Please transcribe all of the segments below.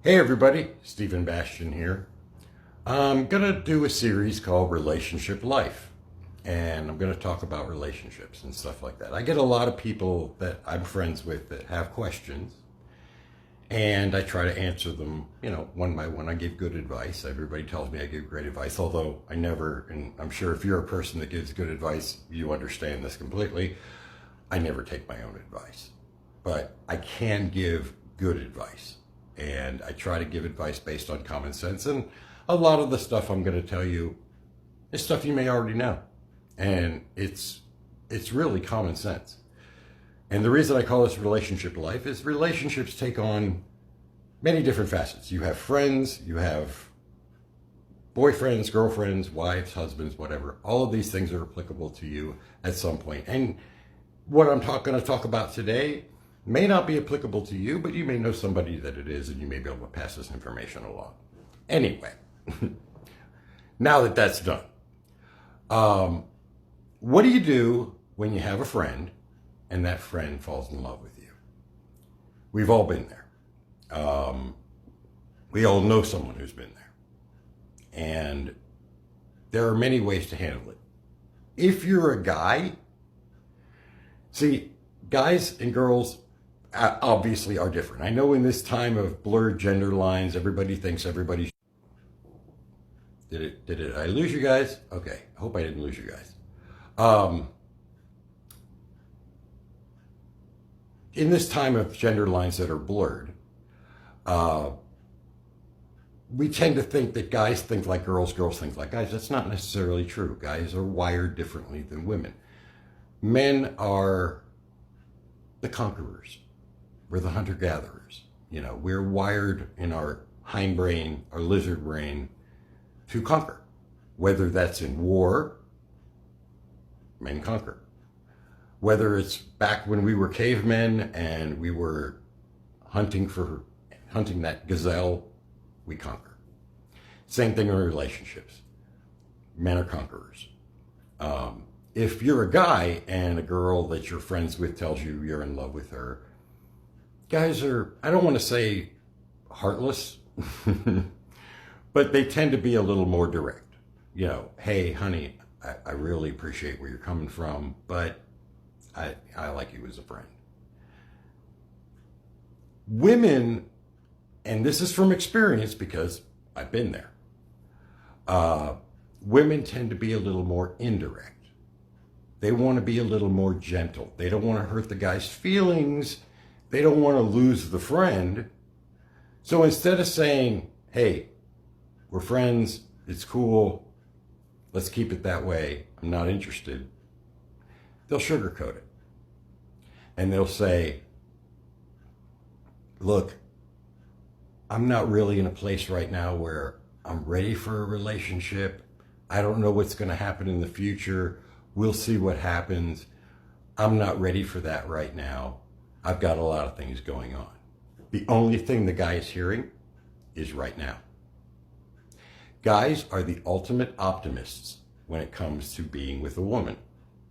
Hey everybody, Stephen Bastian here. I'm going to do a series called Relationship Life, and I'm going to talk about relationships and stuff like that. I get a lot of people that I'm friends with that have questions, and I try to answer them, one by one. I give good advice. Everybody tells me I give great advice, although I never, and I'm sure if you're a person that gives good advice, you understand this completely. I never take my own advice, but I can give good advice. And I try to give advice based on common sense. And a lot of the stuff I'm going to tell you is stuff you may already know. And it's really common sense. And the reason I call this Relationship Life is relationships take on many different facets. You have friends, you have boyfriends, girlfriends, wives, husbands, whatever. All of these things are applicable to you at some point. And what I'm going to talk about today may not be applicable to you, but you may know somebody that it is, and you may be able to pass this information along. Anyway, now that that's done, what do you do when you have a friend and that friend falls in love with you? We've all been there. We all know someone who's been there. And there are many ways to handle it. If you're a guy, see, guys and girls obviously are different. I know in this time of blurred gender lines, everybody thinks everybody. Did I lose you guys? Okay, I hope I didn't lose you guys. In this time of gender lines that are blurred, we tend to think that guys think like girls, girls think like guys. That's not necessarily true. Guys are wired differently than women. Men are the conquerors. We're the hunter-gatherers. We're wired in our hindbrain, our lizard brain, to conquer. Whether that's in war, men conquer. Whether it's back when we were cavemen and we were hunting that gazelle, we conquer. Same thing in relationships. Men are conquerors. If you're a guy and a girl that you're friends with tells you you're in love with her, guys are, I don't want to say heartless, but they tend to be a little more direct. Hey, honey, I really appreciate where you're coming from, but I like you as a friend. Women, and this is from experience because I've been there, women tend to be a little more indirect. They want to be a little more gentle. They don't want to hurt the guy's feelings. They don't want to lose the friend. So instead of saying, hey, we're friends, it's cool, let's keep it that way, I'm not interested, they'll sugarcoat it. And they'll say, look, I'm not really in a place right now where I'm ready for a relationship. I don't know what's going to happen in the future. We'll see what happens. I'm not ready for that right now. I've got a lot of things going on. The only thing the guy is hearing is right now. Guys are the ultimate optimists when it comes to being with a woman,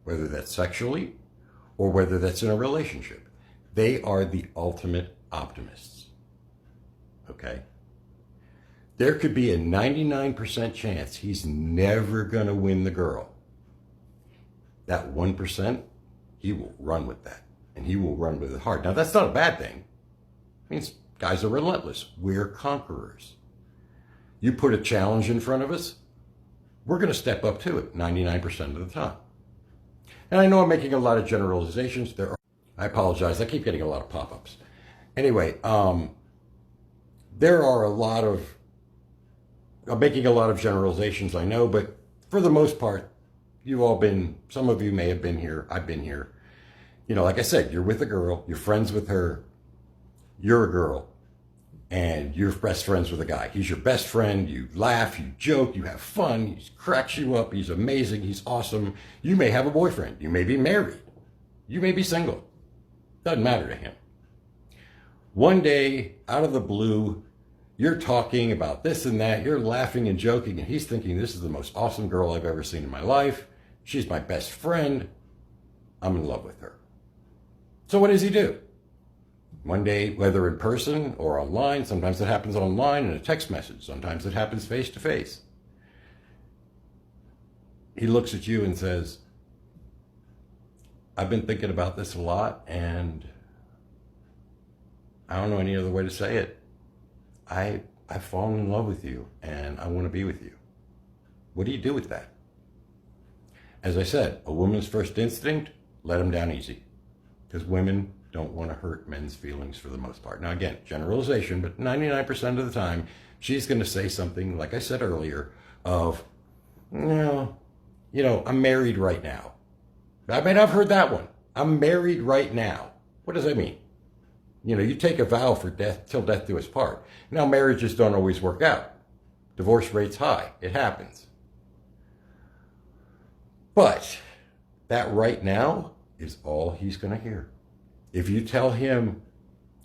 whether that's sexually or whether that's in a relationship. They are the ultimate optimists. Okay? There could be a 99% chance he's never going to win the girl. That 1%, he will run with that. And he will run with it hard. Now, that's not a bad thing. It means guys are relentless. We're conquerors. You put a challenge in front of us, we're going to step up to it 99% of the time. And I know I'm making a lot of generalizations. I apologize. I keep getting a lot of pop-ups. Anyway, there are I'm making a lot of generalizations, I know, but for the most part, some of you may have been here, I've been here. Like I said, you're with a girl, you're friends with her, you're a girl, and you're best friends with a guy. He's your best friend, you laugh, you joke, you have fun, he cracks you up, he's amazing, he's awesome. You may have a boyfriend, you may be married, you may be single. Doesn't matter to him. One day, out of the blue, you're talking about this and that, you're laughing and joking, and he's thinking, this is the most awesome girl I've ever seen in my life. She's my best friend. I'm in love with her. So what does he do? One day, whether in person or online, sometimes it happens online in a text message, sometimes it happens face to face. He looks at you and says, I've been thinking about this a lot, and I don't know any other way to say it. I've fallen in love with you, and I want to be with you. What do you do with that? As I said, a woman's first instinct, let him down easy. Because women don't want to hurt men's feelings for the most part. Now again, generalization, but 99% of the time, she's going to say something, like I said earlier, of, no, I'm married right now. I mean, I've heard that one. I'm married right now. What does that mean? You take a vow for death, till death do us part. Now, marriages don't always work out. Divorce rate's high. It happens. But that right now is all he's going to hear. If you tell him,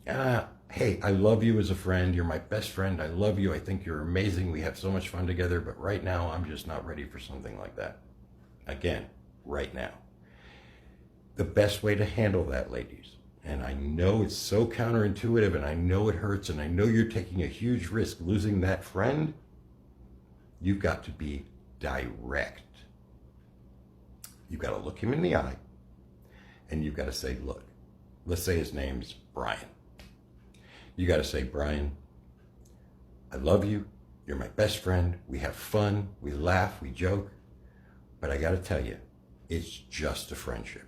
hey, I love you as a friend. You're my best friend. I love you. I think you're amazing. We have so much fun together. But right now, I'm just not ready for something like that. Again, right now. The best way to handle that, ladies, and I know it's so counterintuitive, and I know it hurts, and I know you're taking a huge risk losing that friend, you've got to be direct. You've got to look him in the eye, and you've got to say, look, let's say his name's Brian. You got to say, Brian, I love you. You're my best friend. We have fun. We laugh. We joke. But I got to tell you, it's just a friendship.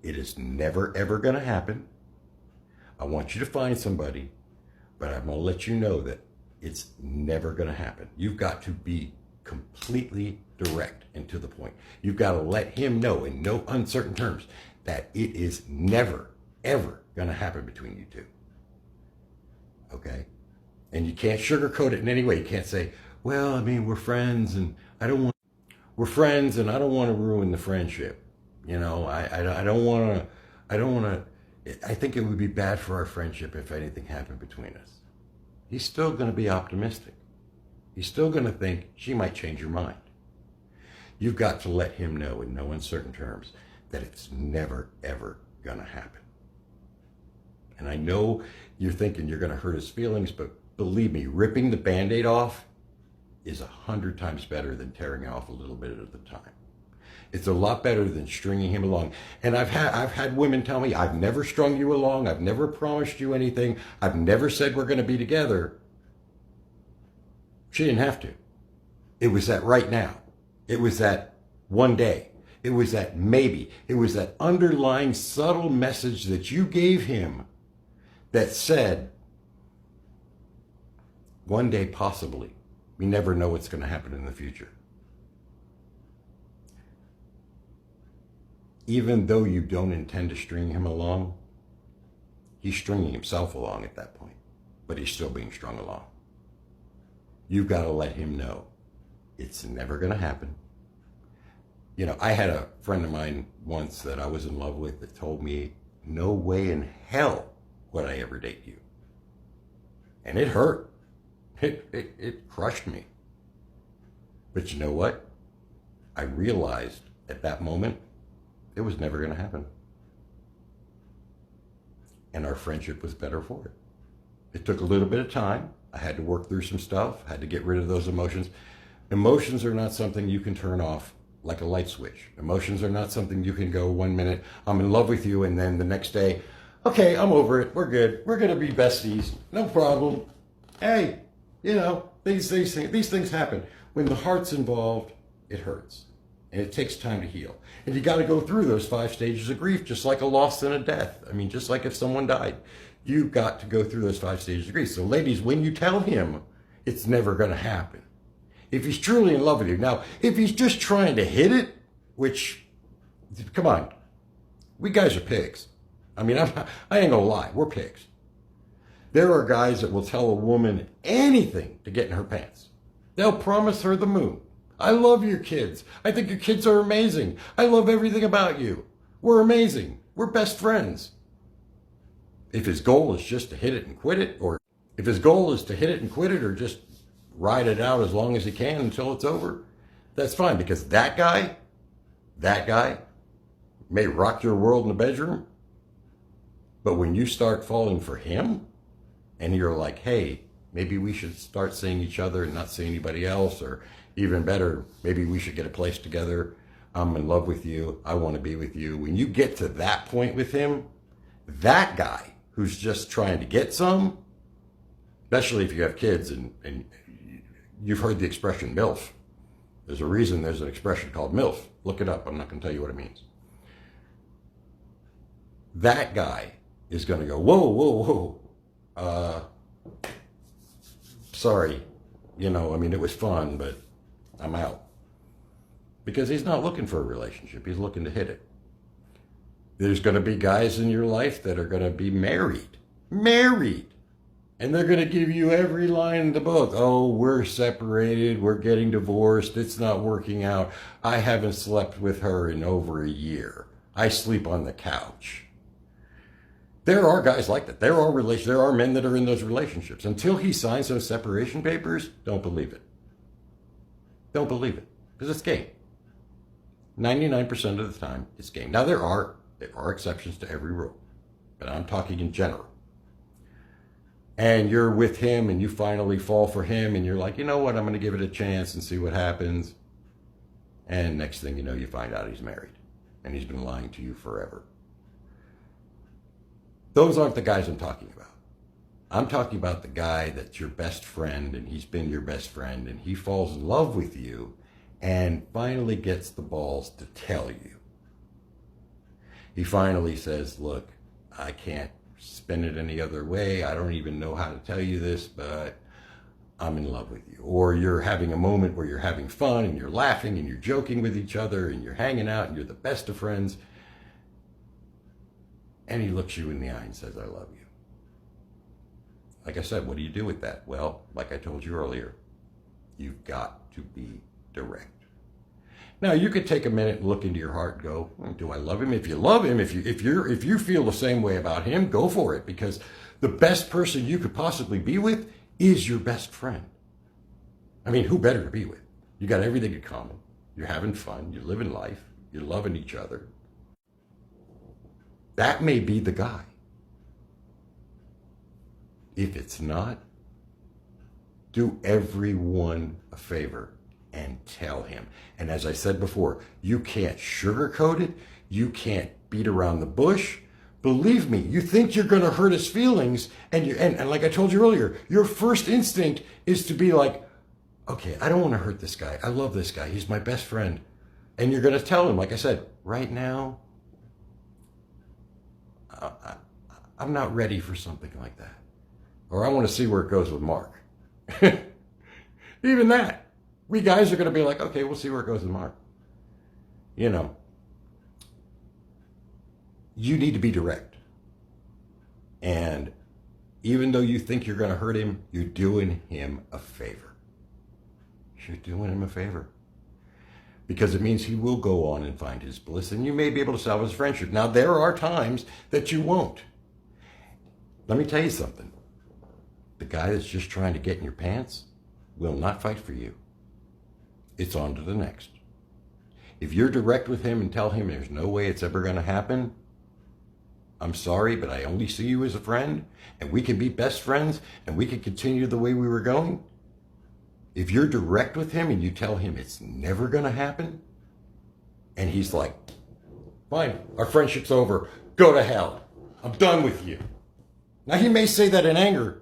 It is never, ever going to happen. I want you to find somebody, but I'm going to let you know that it's never going to happen. You've got to be completely direct and to the point. You've got to let him know in no uncertain terms that it is never, ever going to happen between you two. Okay? And you can't sugarcoat it in any way. You can't say, well, I mean, we're friends and I don't want to ruin the friendship. I don't want to, I think it would be bad for our friendship if anything happened between us. He's still going to be optimistic. He's still going to think she might change your mind. You've got to let him know in no uncertain terms that it's never, ever going to happen. And I know you're thinking you're going to hurt his feelings, but believe me, ripping the Band-Aid off is 100 times better than tearing off a little bit at a time. It's a lot better than stringing him along. And I've had women tell me, I've never strung you along. I've never promised you anything. I've never said we're going to be together. She didn't have to. It was that right now. It was that one day. It was that maybe. It was that underlying subtle message that you gave him that said, one day possibly. We never know what's going to happen in the future. Even though you don't intend to string him along, he's stringing himself along at that point, but he's still being strung along. You've got to let him know it's never going to happen. I had a friend of mine once that I was in love with that told me, no way in hell would I ever date you. And it hurt. It crushed me. But you know what? I realized at that moment, it was never going to happen. And our friendship was better for it. It took a little bit of time. I had to work through some stuff, had to get rid of those emotions. Emotions are not something you can turn off like a light switch. Emotions are not something you can go 1 minute, I'm in love with you, and then the next day, okay, I'm over it, we're good, we're going to be besties, no problem. Hey, these things happen. When the heart's involved, it hurts. And it takes time to heal. And you got to go through those 5 stages of grief, just like a loss and a death. I mean, just like if someone died, you've got to go through those 5 stages of grief. So ladies, when you tell him it's never going to happen, if he's truly in love with you. Now, if he's just trying to hit it, which, come on, we guys are pigs. I mean, I ain't gonna lie, we're pigs. There are guys that will tell a woman anything to get in her pants. They'll promise her the moon. I love your kids. I think your kids are amazing. I love everything about you. We're amazing. We're best friends. If his goal is just to hit it and quit it, or if his goal is to hit it and quit it, or just ride it out as long as he can until it's over, that's fine, because that guy may rock your world in the bedroom, But when you start falling for him and you're like, hey, maybe we should start seeing each other and not see anybody else, or even better, maybe we should get a place together. I'm in love with you. I want to be with you. When you get to that point with him, that guy who's just trying to get some, especially if you have kids and you've heard the expression MILF. There's a reason there's an expression called MILF. Look it up. I'm not going to tell you what it means. That guy is going to go, whoa, whoa, whoa. Sorry. It was fun, but I'm out. Because he's not looking for a relationship. He's looking to hit it. There's going to be guys in your life that are going to be married. And they're going to give you every line in the book. Oh, we're separated. We're getting divorced. It's not working out. I haven't slept with her in over a year. I sleep on the couch. There are guys like that. There are men that are in those relationships. Until he signs those separation papers, don't believe it. Don't believe it. Because it's game. 99% of the time, it's game. Now, there are exceptions to every rule. But I'm talking in general. And you're with him and you finally fall for him and you're like, you know what, I'm going to give it a chance and see what happens. And next thing you know, you find out he's married and he's been lying to you forever. Those aren't the guys I'm talking about. I'm talking about the guy that's your best friend and he's been your best friend and he falls in love with you and finally gets the balls to tell you. He finally says, look, I can't spin it any other way. I don't even know how to tell you this, but I'm in love with you. Or you're having a moment where you're having fun and you're laughing and you're joking with each other and you're hanging out and you're the best of friends. And he looks you in the eye and says, I love you. Like I said, what do you do with that? Well, like I told you earlier, you've got to be direct. Now, you could take a minute and look into your heart and go, do I love him? If you love him, if you feel the same way about him, go for it, because the best person you could possibly be with is your best friend. I mean, who better to be with? You got everything in common. You're having fun. You're living life. You're loving each other. That may be the guy. If it's not, do everyone a favor and tell him. And as I said before, you can't sugarcoat it. You can't beat around the bush. Believe me, you think you're going to hurt his feelings. And like I told you earlier, your first instinct is to be like, okay, I don't want to hurt this guy. I love this guy. He's my best friend. And you're going to tell him, like I said, right now, I'm not ready for something like that. Or I want to see where it goes with Mark. Even that. We guys are going to be like, okay, we'll see where it goes with Mark. You need to be direct. And even though you think you're going to hurt him, you're doing him a favor. You're doing him a favor. Because it means he will go on and find his bliss, and you may be able to salvage his friendship. Now, there are times that you won't. Let me tell you something. The guy that's just trying to get in your pants will not fight for you. It's on to the next. If you're direct with him and tell him there's no way it's ever going to happen, I'm sorry, but I only see you as a friend, and we can be best friends, and we can continue the way we were going. If you're direct with him and you tell him it's never going to happen, and he's like, fine, our friendship's over, go to hell, I'm done with you. Now, he may say that in anger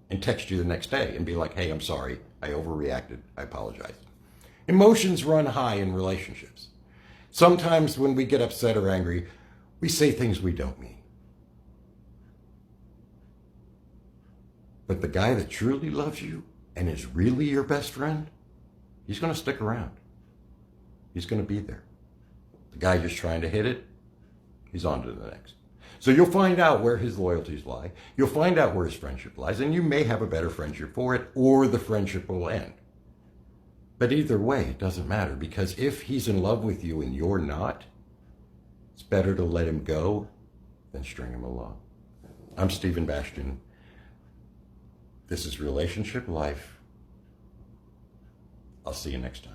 and text you the next day and be like, hey, I'm sorry, I overreacted, I apologize. Emotions run high in relationships. Sometimes when we get upset or angry, we say things we don't mean. But the guy that truly loves you and is really your best friend, he's going to stick around. He's going to be there. The guy just trying to hit it, he's on to the next. So you'll find out where his loyalties lie. You'll find out where his friendship lies, and you may have a better friendship for it, or the friendship will end. But either way, it doesn't matter, because if he's in love with you and you're not, it's better to let him go than string him along. I'm Stephen Bastian. This is Relationship Life. I'll see you next time.